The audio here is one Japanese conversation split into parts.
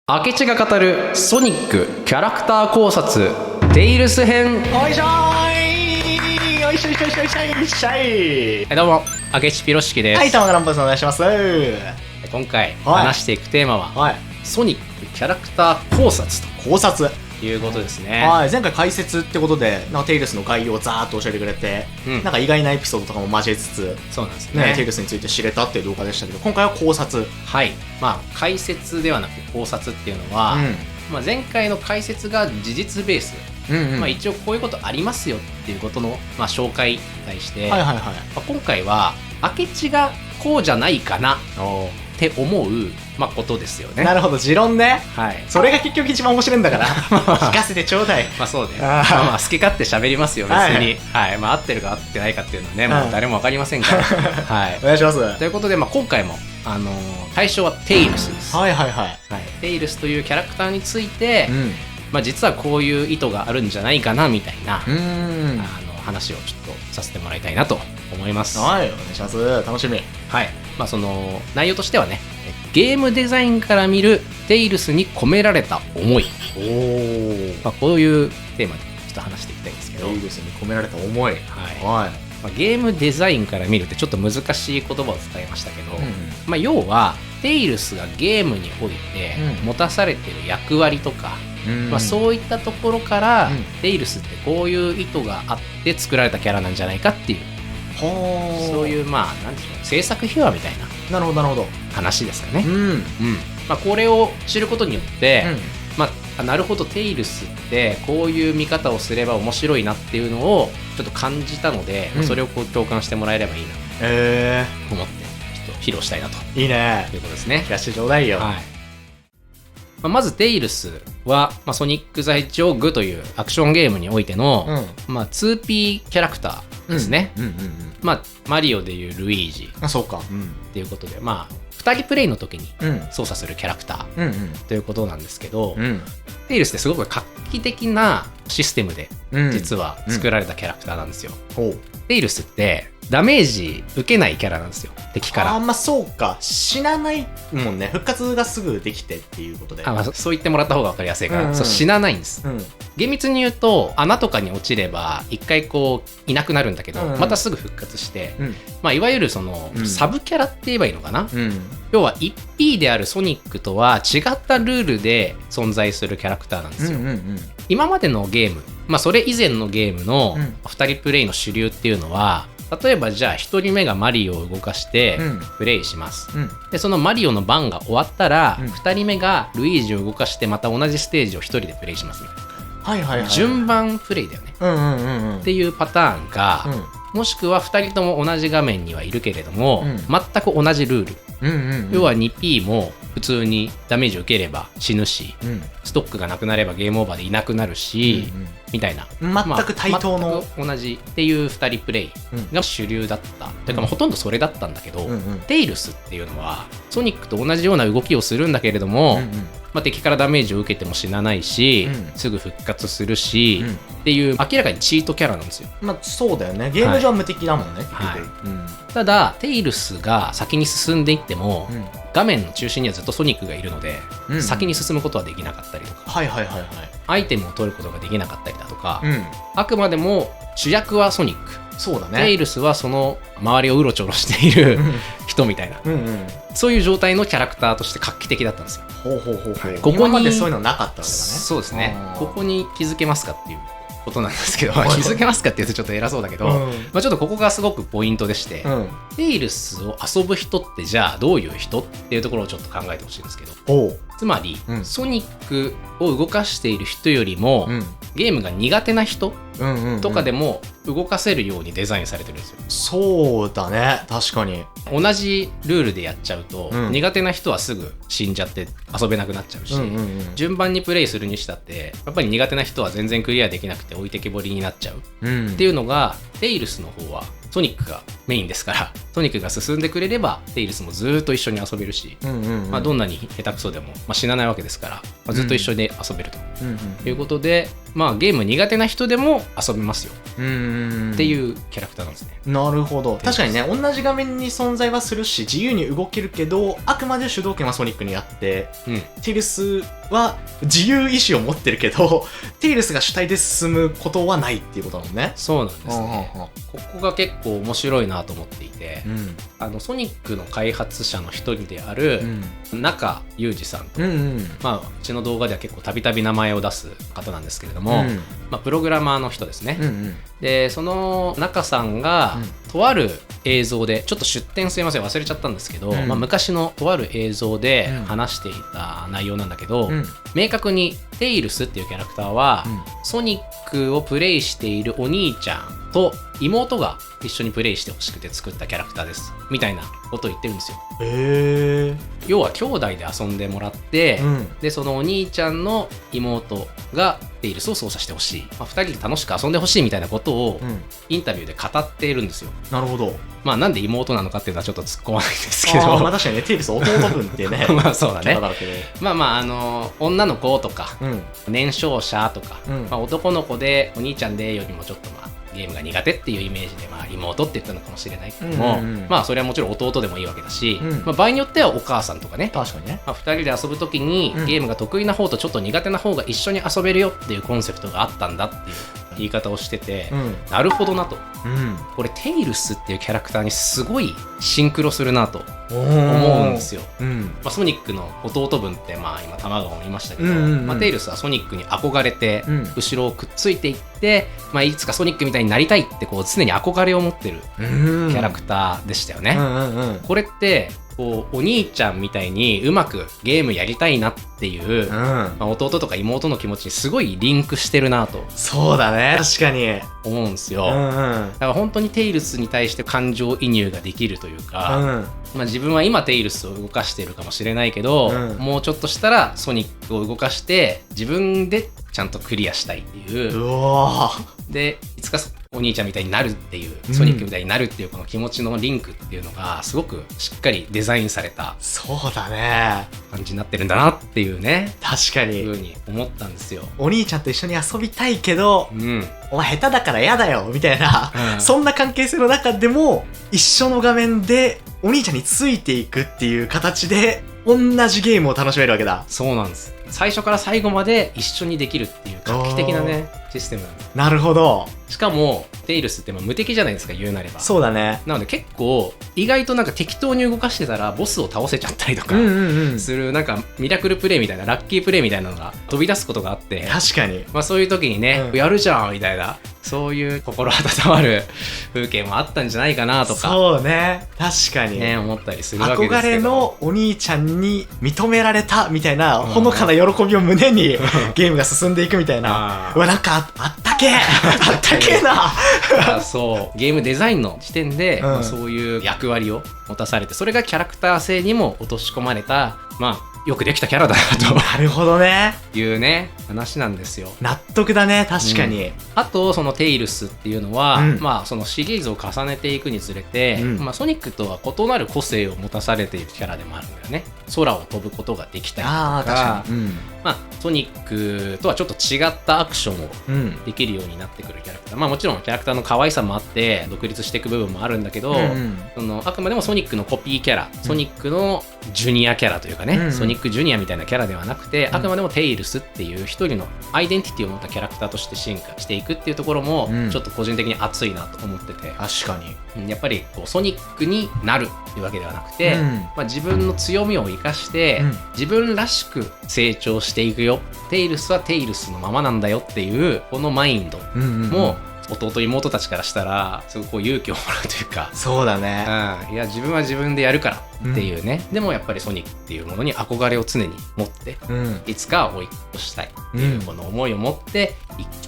明智が語るソニックキャラクター考察テイルス編。おいしょーい、おいしょいしょいしょいしょいしょい。どうも明智ピロシキです。はい、玉川乱歩さんお願いします。今回はい話していくテーマは、はい、ソニックキャラクター考察考察ということですね。はい、前回解説ってことでなんかテイルスの概要をザーッと教えてくれて、なんか意外なエピソードとかも交えつつ、そうなんですね。テイルスについて知れたっていう動画でしたけど、今回は考察。はい、まあ解説ではなく考察っていうのは、まあ、前回の解説が事実ベース、まあ、一応こういうことありますよっていうことの、まあ、紹介に対して、はいはいはい、まあ、今回は明智がこうじゃないかなって思う、まあ、ことですよね。なるほど、持論ね。はい、それが結局一番面白いんだから聞かせてちょうだい。まあそうね。まあ好き勝手喋りますよ別に。はい、まあ合ってるか合ってないかっていうのはね、もう誰もわかりませんから。はい。お願いします。ということで、まあ今回も対象はテイルスです。はいはいはい。はい。テイルスというキャラクターについて、まあ実はこういう意図があるんじゃないかなみたいな話をちょっとさせてもらいたいなと思います。はい、お願いします。楽しみ。はい。まあその内容としてはね、ゲームデザインから見るテイルスに込められた思い。まあ、こういうテーマでちょっと話していきたいんですけど、テイルスに込められた思い。はい。まあ、ゲームデザインから見るってちょっと難しい言葉を使いましたけど、まあ、要はテイルスがゲームにおいて持たされてる役割とか、まあ、そういったところから、テイルスってこういう意図があって作られたキャラなんじゃないかっていう、そういうまあなんでしょう、制作秘話みたいな。なるほどなるほど。話ですかね。まあ、これを知ることによって、まあ、なるほどテイルスってこういう見方をすれば面白いなっていうのをちょっと感じたので、それをこう共感してもらえればいいなと思ってちょっと披露したいなと。いいね。ということですね。聞かせてちょうだいよ。まずテイルスは、まあ、ソニック在地をグというアクションゲームにおいての、まあ、2P キャラクターですね。まあ、マリオでいうルイージっていうことで、まあ、2人プレイの時に操作するキャラクターということなんですけど、テイルスってすごく画期的なシステムで実は作られたキャラクターなんですよ。テイルスってダメージ受けないキャラなんですよ、敵から。あんまそうか、死なないもんね。復活がすぐできてっていうことで。まあ、そう言ってもらった方が分かりやすいから、そう死なないんです。厳密に言うと穴とかに落ちれば一回こういなくなるんだけど、またすぐ復活して、まあ、いわゆるそのサブキャラって言えばいいのかな。要は 1P であるソニックとは違ったルールで存在するキャラクターなんですよ。今までのゲーム、まあ、それ以前のゲームの2人プレイの主流っていうのは、例えばじゃあ1人目がマリオを動かしてプレイします、でそのマリオの番が終わったら、2人目がルイージを動かしてまた同じステージを1人でプレイしますみたいな、順番プレイだよね、っていうパターンか、もしくは2人とも同じ画面にはいるけれども、全く同じルール、要は 2P も普通にダメージを受ければ死ぬし、ストックがなくなればゲームオーバーでいなくなるし、みたいな全く対等の、全く同じっていう2人プレイが主流だったというか、ほとんどそれだったんだけど、テイルスっていうのはソニックと同じような動きをするんだけれども、まあ、敵からダメージを受けても死なないし、すぐ復活するし、っていう明らかにチートキャラなんですよ。まあそうだよね、ゲーム上は無敵だもんね。ただテイルスが先に進んでいっても、画面の中心にはずっとソニックがいるので、先に進むことはできなかったりとか、アイテムを取ることができなかったりだとか、あくまでも主役はソニック。そうだね。テイルスはその周りをうろちょろしている人みたいな、そういう状態のキャラクターとして画期的だったんですよ。ここまでそういうのなかったわけだね。そうですね。ここに気づけますかっていうことなんですけど、気づけますかって言うとちょっと偉そうだけど、まあちょっとここがすごくポイントでして、テイルスを遊ぶ人ってじゃあどういう人っていうところをちょっと考えてほしいんですけど、つまり、ソニックを動かしている人よりも、ゲームが苦手な人とかでも動かせるようにデザインされてるんですよ。そうだね、確かに。同じルールでやっちゃうと、苦手な人はすぐ死んじゃって遊べなくなっちゃうし、順番にプレイするにしたってやっぱり苦手な人は全然クリアできなくて置いてけぼりになっちゃう、っていうのがテイルスの方はソニックがメインですから、ソニックが進んでくれればテイルスもずっと一緒に遊べるし、まあ、どんなに下手くそでも、まあ、死なないわけですから、まあ、ずっと一緒で遊べるということで、まあ、ゲーム苦手な人でも遊べますよっていうキャラクターなんですね。なるほど。確かにね、同じ画面に存在はするし自由に動けるけど、あくまで主導権はソニックにあって、テイルスは自由意志を持ってるけどテイルスが主体で進むことはないっていうことなのね。そうなんですね。ここが結構面白いなと思っていて、ソニックの開発者の一人である中裕二さんと、うちの動画では結構たびたび名前を出す方なんですけれども、プログラマーの人ですね。でその中さんが、とある映像でちょっと出典すいません忘れちゃったんですけど、昔のとある映像で話していた内容なんだけど、明確にテイルスっていうキャラクターは、ソニックをプレイしているお兄ちゃんと妹が一緒にプレイしてほしくて作ったキャラクターですみたいなことを言ってるんですよ。要は兄弟で遊んでもらって、でそのお兄ちゃんの妹がテイルスを操作してほしい、2人で楽しく遊んでほしいみたいなことをインタビューで語っているんですよ。なるほど。なんで妹なのかっていうのはちょっと突っ込まないんですけど、確かにね、テイルス弟分ってねそうだね。女の子とか、年少者とか、男の子でお兄ちゃんでよりもちょっとゲームが苦手っていうイメージで、妹って言ったのかもしれないけども、それはもちろん弟でもいいわけだし、場合によってはお母さんとかね、確かにね、2人で遊ぶときに、ゲームが得意な方とちょっと苦手な方が一緒に遊べるよっていうコンセプトがあったんだっていう言い方をしてて、なるほどなと、これテイルスっていうキャラクターにすごいシンクロするなと思うんですよ。ソニックの弟分って今玉川も言いましたけど、テイルスはソニックに憧れて、後ろをくっついていって、いつかソニックみたいになりたいって常に憧れを持ってるキャラクターでしたよね。これってお兄ちゃんみたいにうまくゲームやりたいなっていう、弟とか妹の気持ちにすごいリンクしてるなと。そうだね、確かに思うんですよ。だから本当にテイルスに対して感情移入ができるというか、自分は今テイルスを動かしてるかもしれないけど、もうちょっとしたらソニックを動かして自分でちゃんとクリアしたいっていう。でいつかお兄ちゃんみたいになるっていう、ソニックみたいになるっていうこの気持ちのリンクっていうのがすごくしっかりデザインされた、そうだね、感じになってるんだなっていうね、確かにふうに思ったんですよ。お兄ちゃんと一緒に遊びたいけど、お前下手だから嫌だよみたいな、そんな関係性の中でも一緒の画面でお兄ちゃんについていくっていう形で同じゲームを楽しめるわけだ。そうなんです。最初から最後まで一緒にできるっていう画期的なねシステムなんです。なるほど。しかもテイルスって無敵じゃないですか、言うなれば。そうだね。なので結構意外と適当に動かしてたらボスを倒せちゃったりとかする、ミラクルプレイみたいな、ラッキープレイみたいなのが飛び出すことがあって、確かにそういう時にね、やるじゃんみたいな、そういう心温まる風景もあったんじゃないかなとか、そうね、確かにね、思ったりするわけですけど、憧れのお兄ちゃんに認められたみたいな、ほのかな喜びを胸にゲームが進んでいくみたいなあったけあったけなそうゲームデザインの時点で、そういう役割を持たされて、それがキャラクター性にも落とし込まれた、よくできたキャラだなと。なるほどね。いうね話なんですよ。納得だね、確かに。あとそのテイルスっていうのは、そのシリーズを重ねていくにつれて、ソニックとは異なる個性を持たされているキャラでもあるんだよね。空を飛ぶことができたりとか、ソニックとはちょっと違ったアクションをできるようになってくるキャラクター、もちろんキャラクターの可愛さもあって独立していく部分もあるんだけど、あくまでもソニックのコピーキャラ、ソニックのジュニアキャラというかね、ソニックジュニアみたいなキャラではなくて、あくまでもテイルスっていう一人のアイデンティティを持ったキャラクターとして進化していくっていうところも、ちょっと個人的に熱いなと思ってて、確かにやっぱりソニックになるっていうわけではなくて、自分の強みを生かして、自分らしく成長していくよ、テイルスはテイルスのままなんだよっていうこのマインドも、弟妹たちからしたらすごく勇気をもらうというか、そうだね、いや自分は自分でやるからっていうね、でもやっぱりソニックっていうものに憧れを常に持って、いつか追い越したいっていうこの思いを持って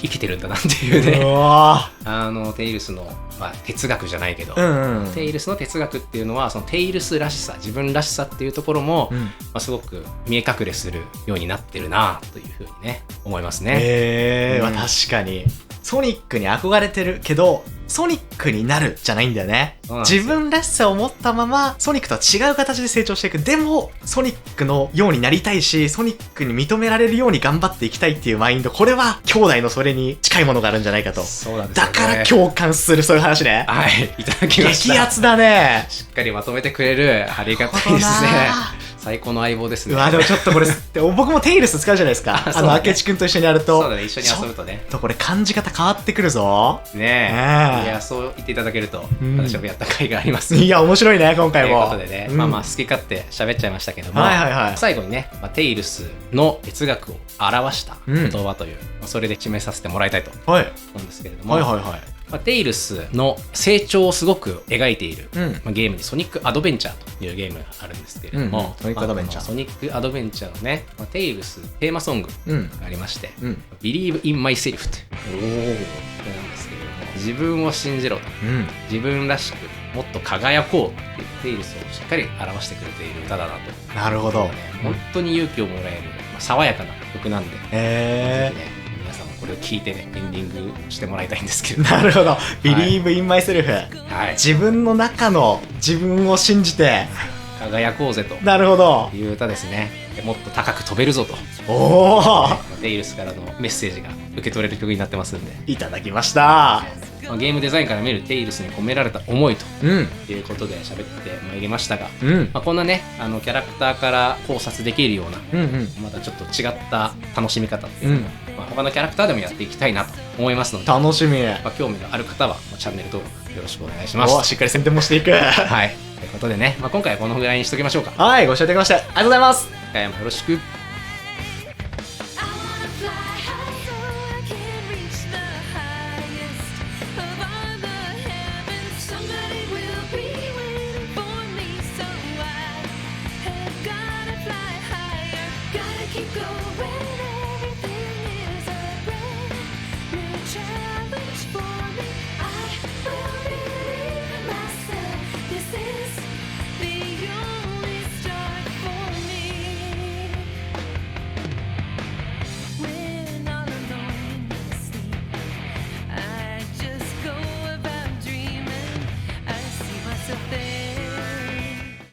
生きてるんだなっていうね、テイルスの、哲学じゃないけど、テイルスの哲学っていうのはそのテイルスらしさ、自分らしさっていうところも、すごく見え隠れするようになってるなというふうにね思いますね。確かにソニックに憧れてるけど、ソニックになるじゃないんだよね。自分らしさを持ったまま、ソニックとは違う形で成長していく。でも、ソニックのようになりたいし、ソニックに認められるように頑張っていきたいっていうマインド。これは、兄弟のそれに近いものがあるんじゃないかと。そうなんですよね。だから共感する、そういう話ね。はい、いただきました。激アツだね。しっかりまとめてくれる。ありがたいですね。最高の相棒ですね。うわ、でもちょっとこれ、僕もテイルス使うじゃないですか。明智くんと一緒にやると。そうだね、一緒に遊ぶとね。これ感じ方変わってくるぞ。ねえ。いや、そう言っていただけると、私もやった甲斐があります。いや、面白いね、今回も。ということでね、まあ好き勝手喋っちゃいましたけども、最後にね、テイルスの哲学を表した言葉という、それで締めさせてもらいたいと思うんですけれども、テイルスの成長をすごく描いている、ゲームにソニックアドベンチャーというゲームがあるんですけれども、ソニックアドベンチャー。ソニックアドベンチャーのね、テイルステーマソングがありまして、Believe in myself というこれなんですけれども、自分を信じろと、自分らしくもっと輝こうっていうテイルスをしっかり表してくれている歌だなと。なるほど。本当に勇気をもらえる、爽やかな曲なんで、ぜひね、これを聞いてね、エンディングしてもらいたいんですけど。なるほど。Believe in myself。自分の中の自分を信じて輝こうぜと。なるほど。いう歌ですね。もっと高く飛べるぞと。おお。テイルスからのメッセージが受け取れる曲になってますんで。いただきました。ゲームデザインから見るテイルスに込められた思いということで喋ってまいりましたが、こんなね、キャラクターから考察できるような、またちょっと違った楽しみ方っていうのを、他のキャラクターでもやっていきたいなと思いますので、楽しみ。興味がある方はチャンネル登録よろしくお願いします。しっかり宣伝もしていく。はい。ということでね、今回はこのぐらいにしときましょうか。はい、ご視聴いただきましてありがとうございます。次回もよろしく。Keep going, everything is a brand new chapter.